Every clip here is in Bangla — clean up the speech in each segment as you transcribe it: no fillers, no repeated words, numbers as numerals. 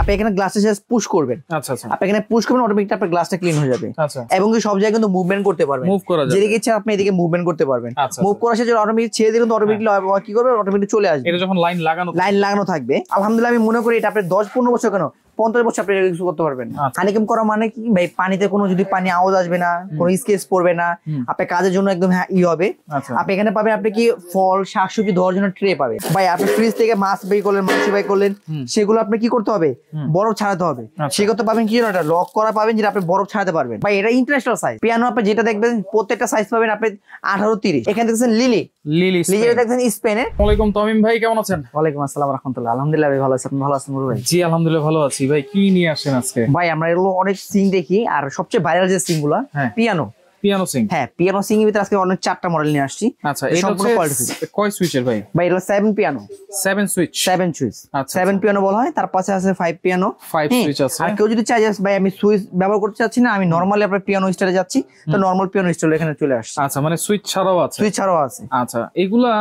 আপনি এখানে গ্লাসটা জাস্ট পুশ করবেন। আচ্ছা আচ্ছা, আপনি এখানে পুশ করবেন, অটোমেটিক আপনার গ্লাসটা ক্লিন হয়ে যাবে। আচ্ছা, এবং কি সব জায়গায় কিন্তু মুভমেন্ট করতে পারবেন, মুভ করা যাবে, যেদিকে ইচ্ছা আপনি এদিকে মুভমেন্ট করতে পারবেন। আচ্ছা, মুভ করার সাথে অটোমেটিক ছেড়ে দিলে কিন্তু অটোমেটিক কি করবে, অটোমেটিক চলে আসবে। এটা যখন লাইন লাগানো থাকবে, আলহামদুলিল্লাহ আমি মনে করি এটা আপনি 10-15 বছর কেন 50 বছর আপনি ইউজ করতে পারবেন। হানিকম করা মানে কি ভাই, পানিতে কোনো যদি পানি আওয়াজ আসবে না, কোনো স্কেচ পড়বে না, আপনার কাজের জন্য একদম হবে। আপনি এখানে পাবেন আপনি কি ফল শাকসবজি ধোয়ার জন্য ট্রে পাবে ভাই। আপনি ফ্রিজ থেকে মাছ বের করলেন, মাছ বের করলেন, সেগুলো আপনি কি করতে হবে, বরফ ছাড়াতে হবে। সেগুলো পাবেন কি এটা লক করা পাবেন, যেটা আপনি বরফ ছাড়াতে পারবেন ভাই। এটা ইন্টারন্যাশনাল সাইজ পিয়ানো, আপনি যেটা দেখবেন প্রত্যেকটা সাইজ পাবেন আপনি 18-30। এখানে দেখছেন লিলি দেখছেন স্পেনের। ওয়ালাইকুম তামিম ভাই, কেমন আছেন? ওয়ালাইকুম আসসালাম রাহমাতুল্লাহ। আলহামদুলিল্লাহ ভাই, ভালো আছেন? ভালো আছেন ভাই? জি আলহামদুলিল্লাহ ভালো আছি ভাই। কি নিয়ে আসেন আজকে? ভাই আমরা এগুলো অনেক সিং দেখি, আর সবচেয়ে ভাইরাল যে সিং গুলা পিয়ানো সিং। হ্যাঁ, পিয়ানো সিং এর ভিতরে আজকে অনেক 4টা মডেল নিয়ে আসছি। আচ্ছা, এটা হচ্ছে কয় সুইচের ভাই? ভাই এটা 7 পিয়ানো, 7 সুইচ। আচ্ছা, 7 পিয়ানো বলা হয়। তার পাশে আছে 5 পিয়ানো, 5 সুইচ আছে। আর কেউ যদি চায় যে ভাই আমি সুইচ ব্যবহার করতে চাচ্ছি না, আমি নরমালি আপনার পিয়ানো স্টাইলে যাচ্ছি, তো নরমাল পিয়ানো স্টাইলে এখানে চলে আসছে। আচ্ছা, মানে সুইচ ছাড়াও আছে? সুইচ ছাড়াও আছে। আচ্ছা, এগুলা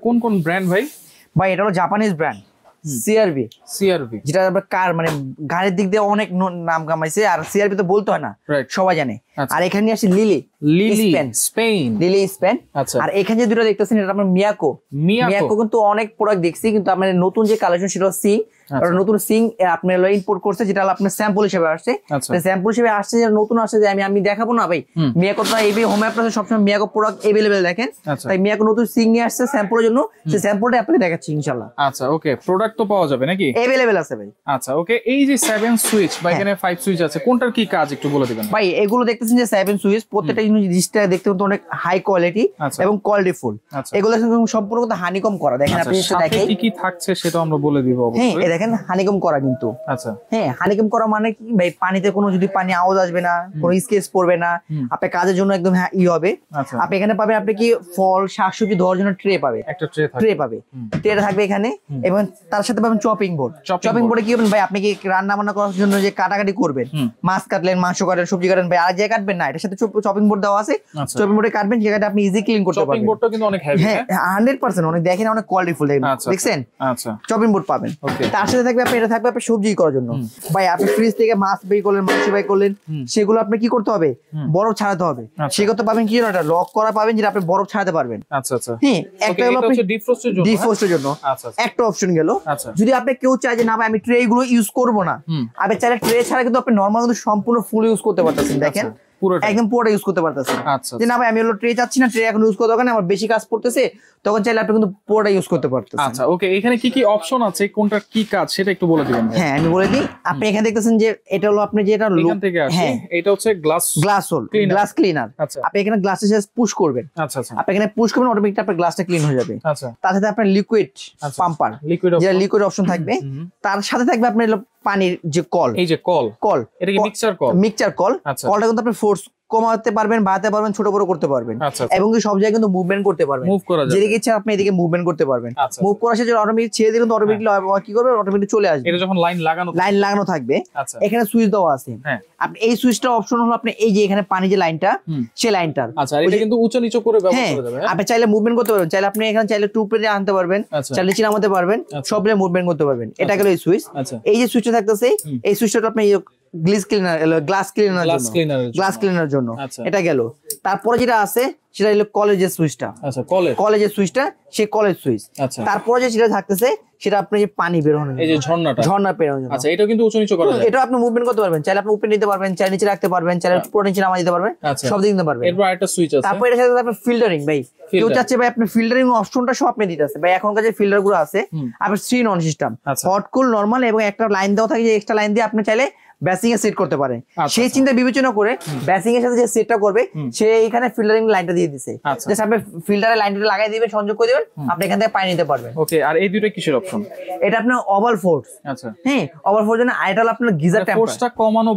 কোন কোন ব্র্যান্ড ভাই? ভাই এটা হলো জাপানিজ ব্র্যান্ড সিআরবি, যেটা কার মানে গাড়ির দিক দিয়ে অনেক নাম কামাইছে। আর সিআরবি তো বলতে হয় না, সবাই জানে। আর এখানে আসছে লিলি স্পেন। আর এখানে যে দুটো দেখতেছেন এটা আপনার মিয়াকো কিন্তু অনেক প্রোডাক্ট দেখছি, কিন্তু আপনার নতুন যে কালেকশন সেটা সিং, নতুন সিং আপনার ইম্পোর্ট করছে, যেটা আপনার স্যাম্পল হিসেবে আসছে। স্যাম্পল হিসেবে আসছে, নতুন আসছে, যে আমি দেখাবো না ভাই। মিয়াকোটা এই হোম অ্যাপ্লায়েন্স সবসময় মিয়াকো প্রোডাক্ট এভেলেবেল দেখেন, তাই মিয়াকো নতুন সিং নিয়ে আসছে স্যাম্পলের জন্য। সেই স্যাম্পলটা আপনাকে দেখাচ্ছি ইনশাআল্লাহ। আচ্ছা ওকে, প্রোডাক্ট তো পাওয়া যাবে নাকি? এভেলেবেল আছে ভাই। আচ্ছা ওকে, এই যে 7 সুইচ বা এখানে 5 সুইচ আছে, কোনটার কি কাজ একটু বলে দিবেন ভাই? এগুলো দেখতেছেন যে 7 সুইচ, প্রত্যেকটা জিনিসটা দেখতে কিন্তু অনেক হাই কোয়ালিটি এবং কোয়ালিটিফুল। এগুলো সম্পূর্ণ হানিকম করা। দেখেন আপনি দেখেন কি কি থাকছে সেটা আমরা বলে দিব অবশ্যই। হ্যাঁ, এই দেখেন হানিকম করা কিন্তু। আচ্ছা হ্যাঁ, হানিকম করা মানে কি ভাই, পানিতে কোনো যদি পানি আওয়াজ আসবে না, কোনো স্কেচ পড়বে না, আপনার কাজের জন্য একদম হবে। আপনি এখানে পাবেন আপনি কি ফল শাকসবজি ধোয়ার জন্য ট্রে পাবে, একটা ট্রে পাবে। ট্রেটা থাকবে এখানে, এবং তার সাথে পাবেন চপিং বোর্ড। চপিং বোর্ডে কি করবেন ভাই, আপনি কি রান্না বান্না করার জন্য যে কাটাকাটি করবেন, মাছ কাটলেন, মাংস কাটলেন, সবজি কাটলেন ভাই, আর যে কাটবেন না, এটার সাথে চপিং বোর্ড দেওয়া আছে। চপিং বোর্ডে কাটবেন, যেখানে আপনি ইজি ক্লিন করতে পারবেন। চপিং বোর্ডটা কিন্তু অনেক হেভি। হ্যাঁ 100% অনেক, দেখেন অনেক কোয়ালিটিফুল দেখছেন। আচ্ছা, চপিং বোর্ড পাবেন। তার সাথে থাকবে আপনি এটা থাকবে আপনি সবজি করার জন্য ভাই। আপনি ফ্রিজ থেকে মাছ বের করলেন, মাংস বের করলেন, সেগুলো আপনি কি করতে হবে, বরফ ছাড়াতে হবে। সেগুলো পাবেন কি এটা লক করা পাবেন, যেটা আপনি বরফ ছাড়াতে পারবেন। আচ্ছা আচ্ছা, হ্যাঁ, একটা হলো আপনি ডিফ্রস্টের জন্য একটা অপশন গেল। যদি আপনি কেউ চায় যে না ভাই আমি ট্রে গুলো ইউজ করব না, আপনি চাইলে ট্রে ছাড়া কিন্তু আপনি নরমাল কিন্তু সম্পূর্ণ ফুল ইউজ করতে পারতেছেন। দেখেন একদম পুরোটা ইউজ করতে পারতেছেন। যে না ভাই আমি হলো ট্রে চাচ্ছি না, ট্রে এখন ইউজ করতে হবে না, আমার বেশি কাজ পড়তেছে, তখন চাইলে আপনি কিন্তু পুরোটা ইউজ করতে পারতেছেন। আচ্ছা ওকে, এখানে কি কি অপশন আছে, কোনটা কি কাজ সেটা একটু বলে দিবেন। হ্যাঁ আমি বলে দিই। আপনি এখানে দেখতেছেন যে এটা হলো আপনি যেটা এখান থেকে আসে, এটা হচ্ছে গ্লাস ক্লিনার। আপনি এখানে গ্লাসে জাস্ট পুশ করবেন। আচ্ছা আচ্ছা, আপনি এখানে পুশ করবেন, অটোমেটিক আপনার গ্লাসটা ক্লিন হয়ে যাবে। আচ্ছা, তার সাথে আপনার লিকুইড পাম্পার, যেটা লিকুইড অপশন থাকবে। তার সাথে থাকবে আপনার পানির যে কল, এই যে কল, এটা কি মিক্সচার কল। কলটা কিন্তু আপনি ফোর্স কমাতে পারবেন, বাড়াতে পারবেন, ছোট বড় করতে পারবেন, এবং কি সব জায়গায় কিন্তু মুভমেন্ট করতে পারবেন। যেদিকে ইচ্ছা আপনি এদিকে মুভমেন্ট করতে পারবেন। মুভ করার সাথে অটোমেটিক ছেড়ে দিলে অটোমেটিক কি করবে, অটোমেটিক চলে আসবে। এটা যখন লাইন লাগানো থাকবে, এখানে সুইচ দেওয়া আছে। আপনি এই সুইচটা অপশন হলো আপনি এই যে এখানে পানি যে লাইনটা, সেই লাইনটার। আচ্ছা, এটা কিন্তু উঁচু নিচু করে ব্যবহার করা যাবে। আপনি চাইলে মুভমেন্ট করতে পারবেন, চাইলে আপনি এখানে চাইলে টু প্লেটে আনতে পারবেন, চাইলে নিচে নামাতে পারবেন, সব মিলে মুভমেন্ট করতে পারবেন। এটা গেল এই সুইচ। এই যে সুইচটা থাকতেছে, এই সুইচটা আপনি গ্লাস ক্লিনার জন্য এটা গেল। তারপরে যেটা আছে সেটা হলো কলেজের সুইচটা। আচ্ছা, কলেজের সুইচটা সেই কলেজ সুইচ। তারপরে যেটা থাকতেছে সেটা আপনি যে পানি বের হওয়ার, এই যে ঝর্ণা বেরোনোর জন্য। আচ্ছা, এটা কিন্তু উঁচু নিচু করা যায়। এটা আপনি মুভমেন্ট করতে পারবেন, চাইলে আপনি উপরে নিতে পারবেন, চাইলে নিচে রাখতে পারবেন, চাইলে পুরো নিচে নামা দিতে পারবেন, সব দিকে নিতে পারবেন। এরপর আরেকটা সুইচ আছে। তারপর এর সাথে আপনি ফিল্টারিং ভাই, কেউ চাচ্ছে ভাই আপনি ফিল্টারিং অপশনটা সব আপনি দিতে আছে ভাই। এখনকার যে ফিল্টার গুলো আছে আপনার 3 in 1 system, hot cool normal, এবং একটা লাইন দেওয়া থাকে, যে এক্সট্রা লাইন দিয়ে আপনি চাইলে বেসিং এ সেট করতে পারেন। সেই চিন্তা বিবেচনা করে বেসিং এর সাথে যে সেটটা করবে সে এখানে ফিল্টারিং লাইনটা দিয়ে দিয়েছে। জাস্ট আপনি ফিল্টারের লাইনটা লাগাই দিবেন, সংযোগ করে দিবেন, আপনি এখান থেকে পানি নিতে পারবেন। ওকে, আর এই দুটো কিসের অপশন? এটা আপনার ওভাল ফোর্স। আচ্ছা, হ্যাঁ ওভাল ফোর্স জন্য, আর এটা হলো আপনার গিজার ফোর্সটা কমানো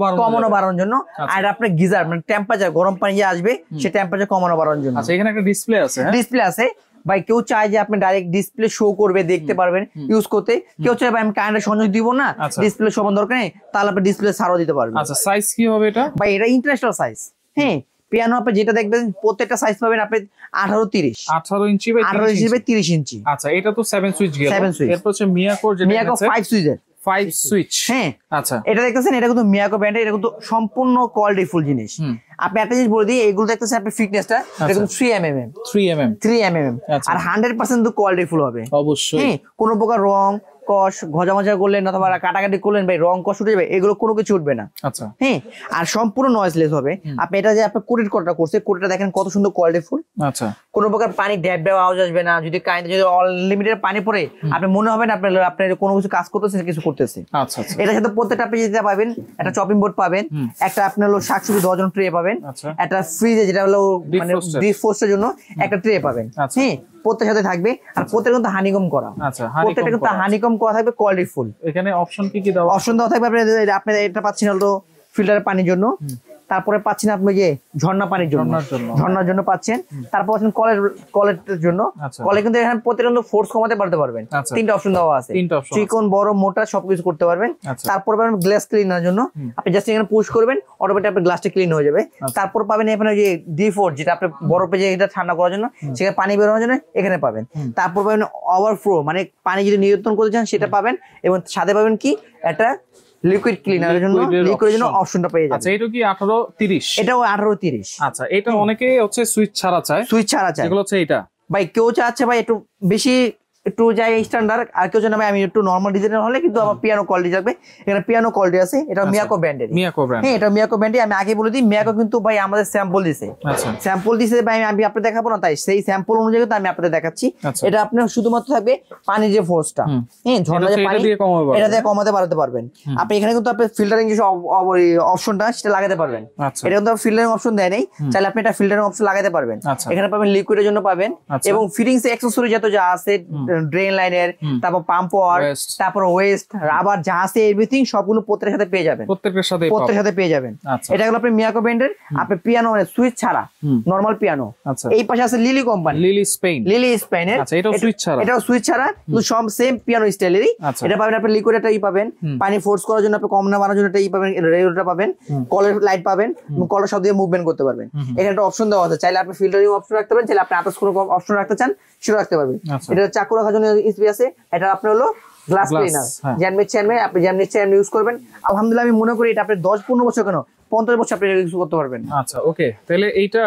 বাড়ানোর জন্য, আর আপনার গিজার মানে টেম্পারেচার, গরম পানি যে আসবে সেই টেম্পারেচার কমানো বাড়ানোর জন্য। আচ্ছা, এখানে একটা ডিসপ্লে আছে। ভাই কেউ চায় যে আপনি ডাইরেক্ট ডিসপ্লে শো করবে, দেখতে পারবেন ইউজ করতে। কেউ চায় ভাই আমি কারেন্টের সংযোগ দিব না, ডিসপ্লে সমান দরকার নেই, তাহলে আপনি ডিসপ্লে ছাড়ও দিতে পারবেন। আচ্ছা, সাইজ কি হবে এটা? ভাই এটা ইন্টারন্যাশনাল সাইজ। হ্যাঁ, পিয়ানো আপনি যেটা দেখবেন প্রত্যেকটা সাইজ পাবেন আপনি 18-30, 18 ইঞ্চি বাই 30 ইঞ্চি। আচ্ছা, এটা তো 7 সুইচ গেল। এরপর হচ্ছে মিয়াকো 5 সুইচের 5 সুইচ। হ্যাঁ আচ্ছা, এটা দেখতেছেন, এটা কিন্তু মিয়াকো ব্র্যান্ডের, এটা কিন্তু সম্পূর্ণ কোয়ালিটি ফুল জিনিস। আপনি একটা জিনিস বলে দিই, এইগুলো দেখতেছেন আপনি ফিটনেসটা, এটা কিন্তু 3mm আর 100% তো কোয়ালিটি ফুল হবে অবশ্যই। হ্যাঁ, কোনো প্রকার রং কষ ঘষা করলেন অথবা কাটাকাটি করলেন ভাই, রং কষ উঠে যাবে, এগুলো কোনো কিছু উঠবে না। আচ্ছা, হ্যাঁ, আর সম্পূর্ণ নয়েজলেস হবে। আপনি এটা যে আপনি কোটেড করাটা করছে, কোটেডটা দেখেন কত সুন্দর কোয়ালিটি ফুল। আচ্ছা, কোনো প্রকার পানি ড্যাব ড্যাব আওয়াজ আসবে না। যদি কারেন্টে যদি অনলিমিটেড পানি পড়ে, আপনি মনে হবে না আপনার কোনো কিছু কাজ করতেছে, কিছু করতেছে। আচ্ছা, আচ্ছা, এটার সাথে প্রত্যেকটা আপনি যেটা পাবেন, একটা চপিং বোর্ড পাবেন, একটা আপনার হলো শাকসবজি 10 জন ট্রে পাবেন, একটা ফ্রিজে যেটা হলো মানে ডিপ ফ্রোস্টের জন্য একটা ট্রে পাবেন। হ্যাঁ, প্রত্যেক সাথে থাকবে, আর প্রত্যেকটা কিন্তু হানিকম করা। আচ্ছা, প্রত্যেকটা কিন্তু হানিকম করা থাকবে, কোয়ালিটি ফুল। এখানে অপশন কি কি দেওয়া? অপশন দেওয়া থাকবে আপনি এটা পাচ্ছেন হলো ফিল্টারের পানির জন্য, তারপরে পাচ্ছেন আপনি যে ঝর্ণা পানির জন্য, ঝর্ণার জন্য পাচ্ছেন, তারপর পাচ্ছেন কলের জন্য। কলে কিন্তু এখানে প্রতিটা ফোর্স কমাতে পারতে পারবেন। তিনটা অপশন দেওয়া আছে, চিকন বড় মোটা সবকিছু করতে পারবেন। তারপর পাবেন গ্লাস ক্লিনার জন্য, আপনি জাস্ট এখানে পুশ করবেন, অটোমেটিক আপনার গ্লাসটা ক্লিন হয়ে যাবে। তারপর পাবেন এখানে যে D4, যেটা আপনি বরফে যে এটা ঠান্ডা করার জন্য, সেখানে পানি বেরোনোর জন্য এখানে পাবেন। তারপর পাবেন ওভারফ্লো, মানে পানি যদি নিয়ন্ত্রণ করতে চান সেটা পাবেন, এবং সাথে পাবেন কি একটা লিকুইড ক্লিনারের জন্য, লিকুইডের জন্য অপশনটা পেয়ে যাবেন। আচ্ছা, এটা কি 1830? এটাও 1830। আচ্ছা, এটা অনেকে হচ্ছে সুইচ ছাড়া চায়, এগুলো হচ্ছে এটা ভাই কেউ চাচ্ছে ভাই একটু বেশি একটু যাই স্ট্যান্ডার্ড, আর কেউ জানাবে আমি একটু নরমাল ডিজাইনের হলে কিন্তু আমার পিয়ানো কোয়ালিটি থাকবে। এখানে পিয়ানো কোয়ালিটি আছে, এটা মিয়াকো ব্র্যান্ডের। হ্যাঁ, এটা মিয়াকো ব্র্যান্ডের। আমি আগে বলে দিই, মিয়াকো কিন্তু ভাই আমাদের স্যাম্পল দিছে, স্যাম্পল দিছে ভাই, আমি আপনাদের দেখাবো না, তাই সেই স্যাম্পল অনুযায়ী তো আমি আপনাদের দেখাচ্ছি। এটা আপনার শুধুমাত্র থাকবে পানির যে ফোর্সটা, হ্যাঁ, ঝর্ণা যে পানি, এটা দিয়ে কমাতে বাড়াতে পারবেন আপনি। এখানে কিন্তু আপনি ফিল্টারিং যে অপশনটা সেটা লাগাতে পারবেন। এটা কিন্তু ফিল্টারিং অপশন দেয় নাই, চাইলে আপনি এটা ফিল্টারিং অপশন লাগাতে পারবেন। এখানে পাবেন লিকুইডের জন্য পাবেন, এবং ফিটিংস অ্যাকসেসরি যত যা আছে, ড্রেন লাইনের, তারপর পাম্প ওয়ার, তারপর ওয়েস্ট, রাবার যা আছে এভরিথিং সবগুলো প্রত্যেকের সাথে পেয়ে যাবেন, প্রত্যেকের সাথে পেয়ে যাবেন। এটা হলো আপনি মিয়াকো ব্র্যান্ডের, আপনি পিয়ানো মানে সুইচ ছাড়া নরমাল পিয়ানো। এই পাশে আছে লিলি কোম্পানি, লিলি স্পেনের, এটাও সুইচ ছাড়া কিন্তু সব সেম পিয়ানো স্টাইলেরই। এটা পাবেন আপনি লিকুইড এটাই পাবেন, পানি ফোর্স করার জন্য, আপনি কম না বানানোর জন্য এটাই পাবেন, রেগুলেটর পাবেন, কলের লাইট পাবেন, কলের সব দিয়ে মুভমেন্ট করতে পারবেন। এখানে একটা অপশন দেওয়া আছে, চাইলে আপনি ফিল্টারিং অপশন রাখতে পারেন, চাইলে আপনি আদার্স কোনো অপশন রাখতে চান সেটা রাখতে পারবেন। এটা চাকু রাখার জন্য স্পেস আছে। এটা আপনার হলো গ্লাস ক্লিনার, জ্যামের চেয়ারম্যান, আপনি জ্যামের চেয়ারম্যান ইউজ করবেন। আলহামদুলিল্লাহ আমি মনে করি এটা আপনি 10-15 বছর কেন 50 বছর আপনি ইউজ করতে পারবেন। আচ্ছা, ওকে, তাহলে এইটা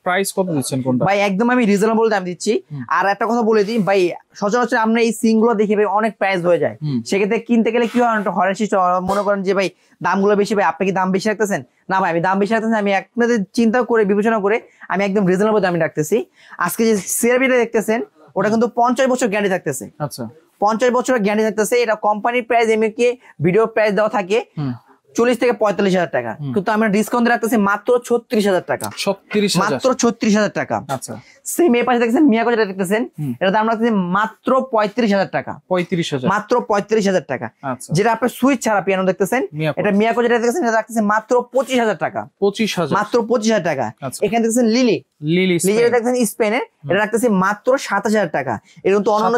প্রাইস কত দিচ্ছেন কোনটা? ভাই একদম আমি রিজনেবল দাম দিচ্ছি। আর একটা কথা বলে দিই ভাই, সচরাচর আমরা এই সিংগুলো দেখি ভাই অনেক প্রাইস হয়ে যায়, সেক্ষেত্রে কিনতে গেলে কি হয়, একটা হরেন সৃষ্টি, মনে করেন যে ভাই দামগুলো বেশি, ভাই আপনি কি দাম বেশি রাখতেছেন? না ভাই, আমি দাম বেশি রাখতেছি, আমি আপনাদের চিন্তা করে বিবেচনা করে আমি একদম রিজনেবল দামে রাখতেছি। আজকে যে সিআরবিটা দেখতেছেন ওটা কিন্তু 50 বছর গ্যারান্টি থাকতেছে। আচ্ছা, 50 বছরের গ্যারান্টি থাকতেছে। এটা কোম্পানির প্রাইস, এমএকে ভিডিও প্রাইস দেওয়া থাকে 40 থেকে 45,000 টাকা, কিন্তু আমরা ডিসকাউন্ট রাখতেছি মাত্র 36,000 টাকা, মাত্র 36,000 টাকা। আচ্ছা, সেম এই পাশে দেখতেছেন মিয়াকো যেটা দেখতেছেন, এটা দাম রাখতেছি মাত্র 35,000 টাকা, মাত্র 35,000 টাকা। যেটা আপনি সুইচ ছাড়া পিয়ানো দেখতেছেন, এটা মিয়াকো যেটা দেখতেছেন এটা রাখতেছে মাত্র 25,000 টাকা, মাত্র 25,000 টাকা। এখানে দেখতেছেন লিলি দেখতেছেন স্পেনের, এটা রাখতেছে মাত্র 27,000 টাকা। এরকম তো অন্যান্য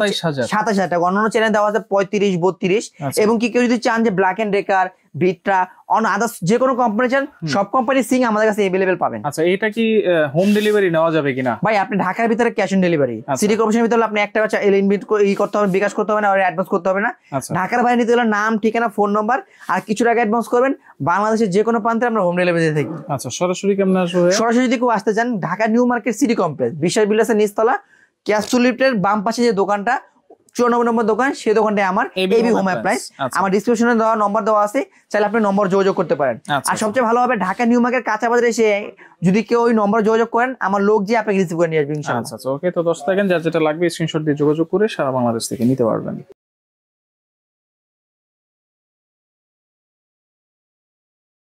27,000 টাকা, অন্যান্য চ্যানেল দেওয়া আছে 35, 32। এবং কি কেউ যদি চান যে Black and Decker, Vitra, on others যে কোনো কোম্পানি চান, সব কোম্পানির সিং আমাদের কাছে अवेलेबल পাবেন। আচ্ছা, এটা কি হোম ডেলিভারি নেওয়া যাবে কিনা? ভাই আপনি ঢাকার ভিতরে ক্যাশ অন ডেলিভারি, সিটি কর্পোরেশনের ভিতরে আপনি 1 টাকা করতে হবে, বিকাশ করতে হবে না, আর অ্যাডভান্স করতে হবে না। ঢাকার বাইরে নিতে হলে নাম, ঠিকানা, ফোন নাম্বার আর কিছু টাকা অ্যাডভান্স করবেন। বাংলাদেশের যে কোনো প্রান্তে আমরা হোম ডেলিভারি দিয়ে থাকি। আচ্ছা, সরাসরি কেমন আসবে? সরাসরি যদি কেউ আসতে চান, Dhaka new market city complex, বিশ্বাস বিলাসের নিচতলা, ক্যাপসুল লিফটের বাম পাশে যে দোকানটা, 94 নম্বর দোকান, সেই দোকানটাই আমার এবি হোম অ্যাপ্লায়েন্স। আমার ডিসক্রিপশনে দেওয়া নম্বর দেওয়া আছে, চাইলে আপনি নম্বর যোগাযোগ করতে পারেন। আর সবচেয়ে ভালো হবে ঢাকা নিউ মার্কেট কাঁচা বাজারে এসে যদি কেউ ওই নম্বর যোগাযোগ করেন, আমার লোক যে আপনাকে রিসিভ করে নিয়ে আসবে ইনশাআল্লাহ। আচ্ছা, ওকে, তো 10 সেকেন্ড, যার যেটা লাগবে স্ক্রিনশট দিয়ে যোগাযোগ করে সারা বাংলাদেশ থেকে নিতে পারবেন।